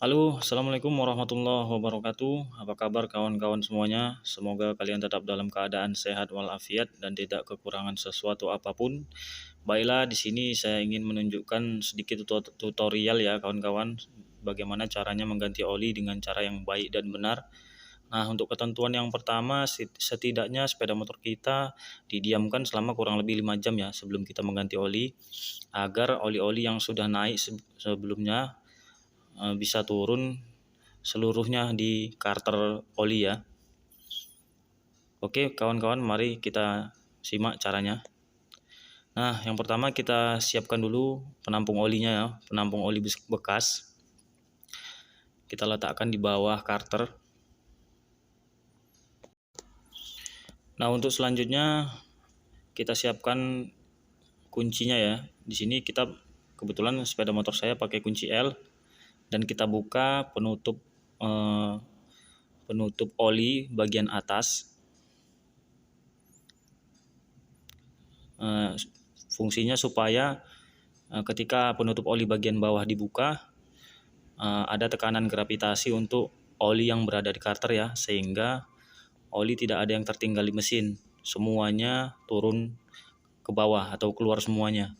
Halo, Assalamualaikum warahmatullahi wabarakatuh. Apa kabar kawan-kawan semuanya? Semoga kalian tetap dalam keadaan sehat walafiat dan tidak kekurangan sesuatu apapun. Baiklah, di sini saya ingin menunjukkan sedikit tutorial ya kawan-kawan, bagaimana caranya mengganti oli dengan cara yang baik dan benar. Nah, untuk ketentuan yang pertama, setidaknya sepeda motor kita didiamkan selama kurang lebih 5 jam ya sebelum kita mengganti oli, agar oli-oli yang sudah naik sebelumnya bisa turun seluruhnya di karter oli ya. Oke kawan-kawan, mari kita simak caranya. Nah, yang pertama kita siapkan dulu penampung olinya ya, penampung oli bekas. Kita letakkan di bawah karter. Nah, untuk selanjutnya kita siapkan kuncinya ya. Di sini kita kebetulan sepeda motor saya pakai kunci L, dan kita buka penutup oli bagian atas. Fungsinya supaya ketika penutup oli bagian bawah dibuka, ada tekanan gravitasi untuk oli yang berada di karter ya, sehingga oli tidak ada yang tertinggal di mesin, semuanya turun ke bawah atau keluar semuanya.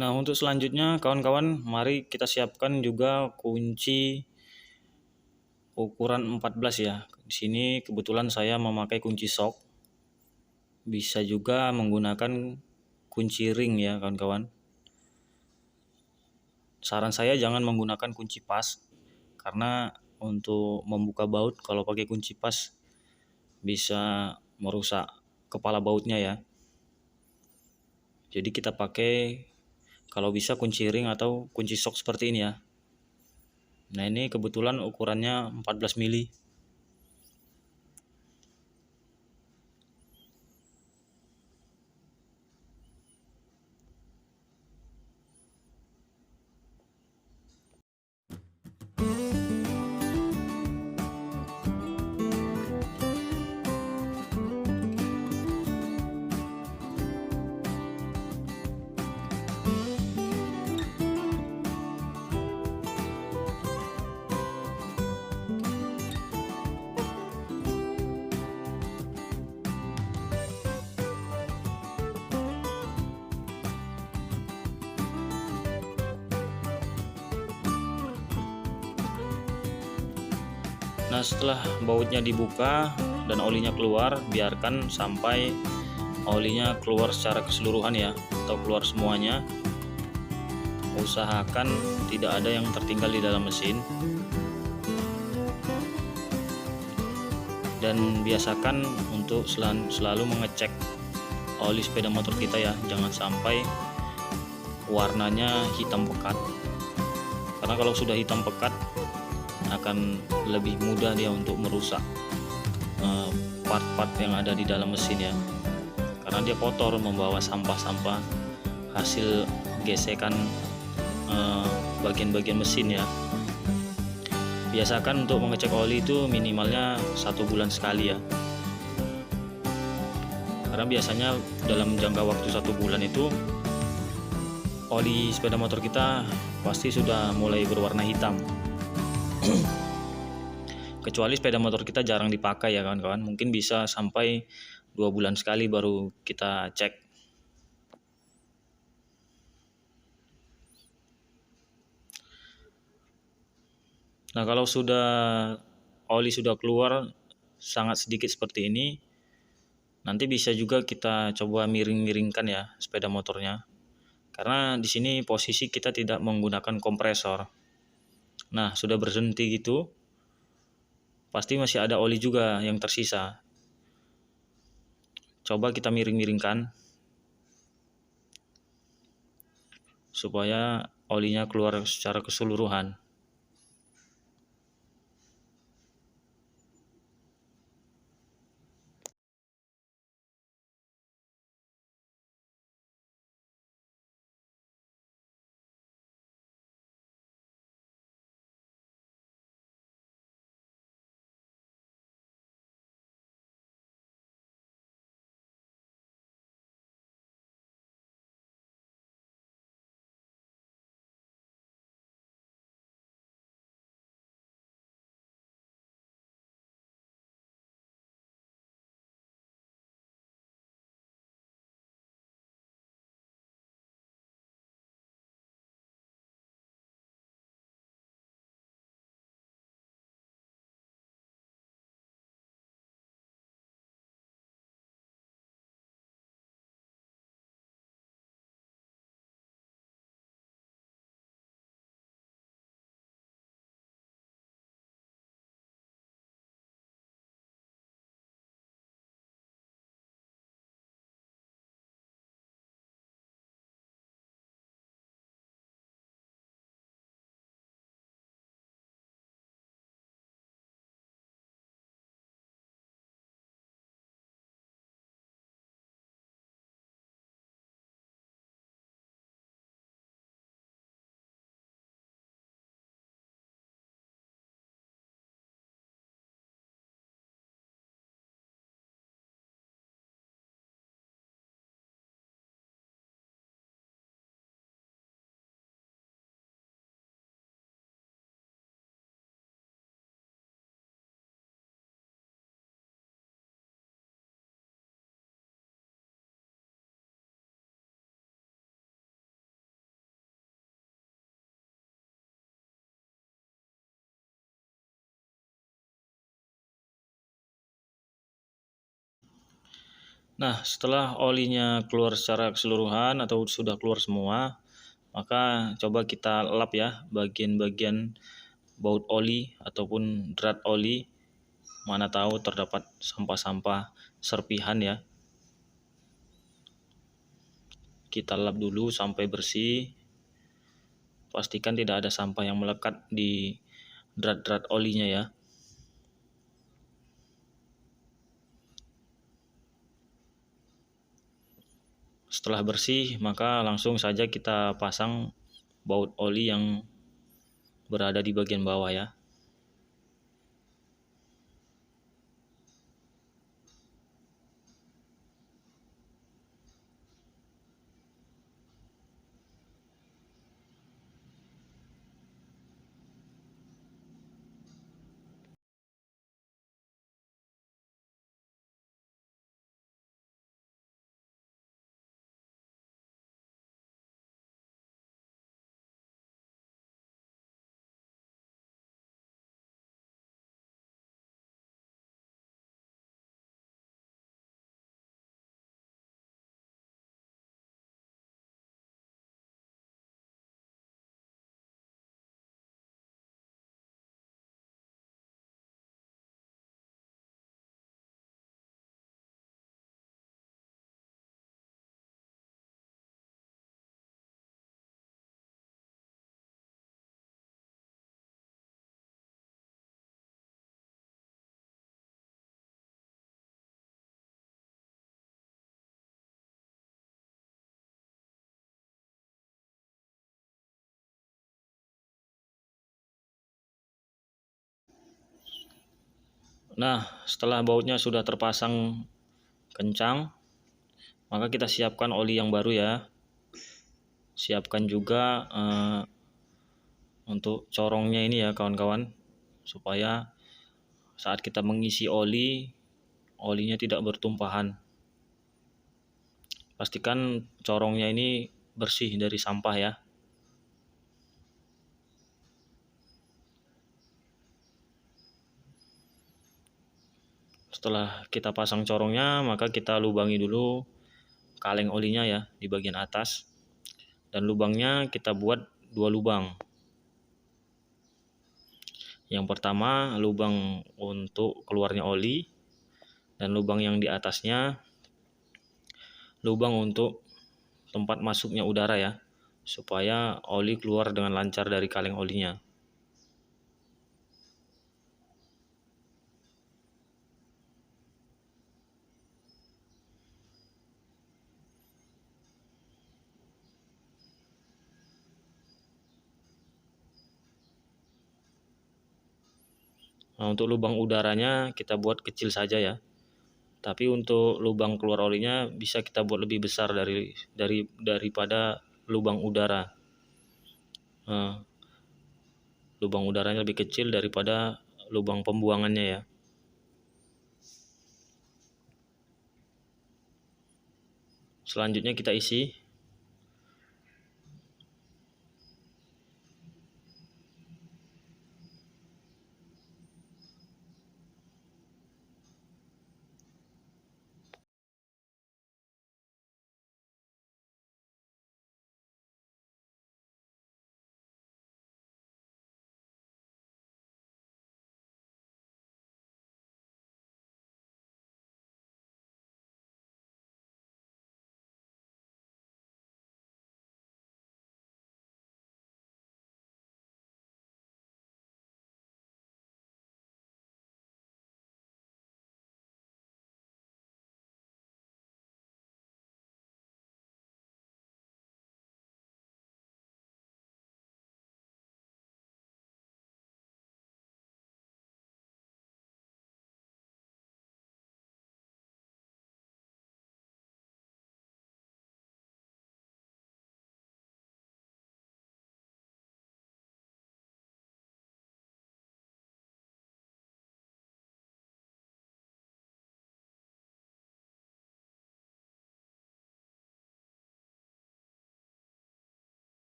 Nah, untuk selanjutnya kawan-kawan, mari kita siapkan juga kunci ukuran 14 ya. Di sini kebetulan saya memakai kunci sok. Bisa juga menggunakan kunci ring ya kawan-kawan. Saran saya jangan menggunakan kunci pas, karena untuk membuka baut kalau pakai kunci pas bisa merusak kepala bautnya ya. Jadi kita pakai kalau bisa kunci ring atau kunci sok seperti ini ya. Nah, ini kebetulan ukurannya 14 mili. Nah, setelah bautnya dibuka dan olinya keluar, biarkan sampai olinya keluar secara keseluruhan ya, atau keluar semuanya. Usahakan tidak ada yang tertinggal di dalam mesin. Dan biasakan untuk selalu mengecek oli sepeda motor kita ya, jangan sampai warnanya hitam pekat. Karena kalau sudah hitam pekat akan lebih mudah dia untuk merusak part-part yang ada di dalam mesin ya, karena dia kotor, membawa sampah-sampah hasil gesekan bagian-bagian mesin ya. Biasakan untuk mengecek oli itu minimalnya 1 bulan sekali ya, karena biasanya dalam jangka waktu 1 bulan itu oli sepeda motor kita pasti sudah mulai berwarna hitam. Kecuali sepeda motor kita jarang dipakai ya kawan-kawan, mungkin bisa sampai 2 bulan sekali baru kita cek. Nah, kalau oli sudah keluar sangat sedikit seperti ini, nanti bisa juga kita coba miring-miringkan ya sepeda motornya, karena di sini posisi kita tidak menggunakan kompresor. Nah, sudah berhenti gitu, pasti masih ada oli juga yang tersisa. Coba kita miring-miringkan supaya olinya keluar secara keseluruhan. Nah, setelah olinya keluar secara keseluruhan atau sudah keluar semua, maka coba kita lap ya bagian-bagian baut oli ataupun drat oli, mana tahu terdapat sampah-sampah serpihan ya. Kita lap dulu sampai bersih. Pastikan tidak ada sampah yang melekat di drat-drat olinya ya. Setelah bersih, maka langsung saja kita pasang baut oli yang berada di bagian bawah ya. Nah, setelah bautnya sudah terpasang kencang, maka kita siapkan oli yang baru ya. Siapkan juga untuk corongnya ini ya kawan-kawan, supaya saat kita mengisi oli, olinya tidak bertumpahan. Pastikan corongnya ini bersih dari sampah ya. Setelah kita pasang corongnya, maka kita lubangi dulu kaleng olinya ya di bagian atas. Dan lubangnya kita buat 2 lubang. Yang pertama lubang untuk keluarnya oli, dan lubang yang di atasnya lubang untuk tempat masuknya udara ya, supaya oli keluar dengan lancar dari kaleng olinya. Nah, untuk lubang udaranya kita buat kecil saja ya. Tapi untuk lubang keluar olinya bisa kita buat lebih besar daripada lubang udara. Nah, lubang udaranya lebih kecil daripada lubang pembuangannya ya. Selanjutnya kita isi.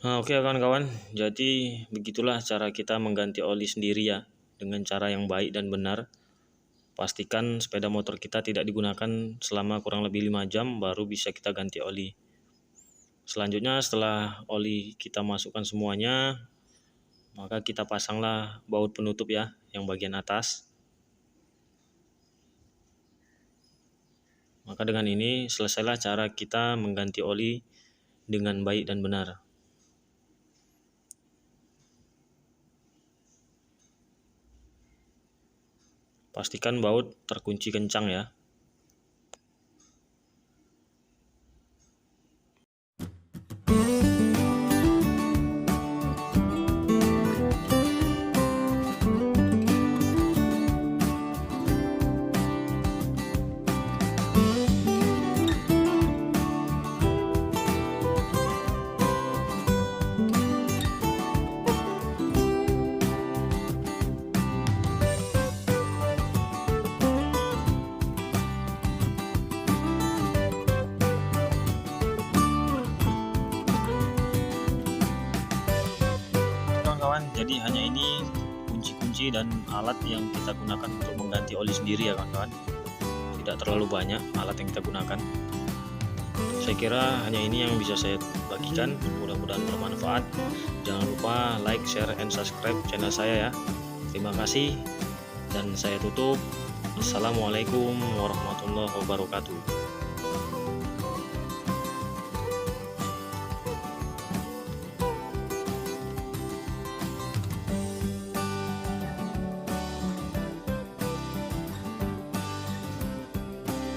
Nah, oke kawan-kawan, jadi begitulah cara kita mengganti oli sendiri ya, dengan cara yang baik dan benar. Pastikan sepeda motor kita tidak digunakan selama kurang lebih 5 jam baru bisa kita ganti oli. Selanjutnya setelah oli kita masukkan semuanya, maka kita pasanglah baut penutup ya, yang bagian atas. Maka dengan ini selesailah cara kita mengganti oli dengan baik dan benar. Pastikan baut terkunci kencang ya. Kawan-kawan, jadi hanya ini kunci-kunci dan alat yang kita gunakan untuk mengganti oli sendiri ya kawan-kawan. Tidak terlalu banyak alat yang kita gunakan. Saya kira hanya ini yang bisa saya bagikan, mudah-mudahan bermanfaat. Jangan lupa like, share, and subscribe channel saya ya. Terima kasih dan saya tutup. Assalamualaikum warahmatullahi wabarakatuh.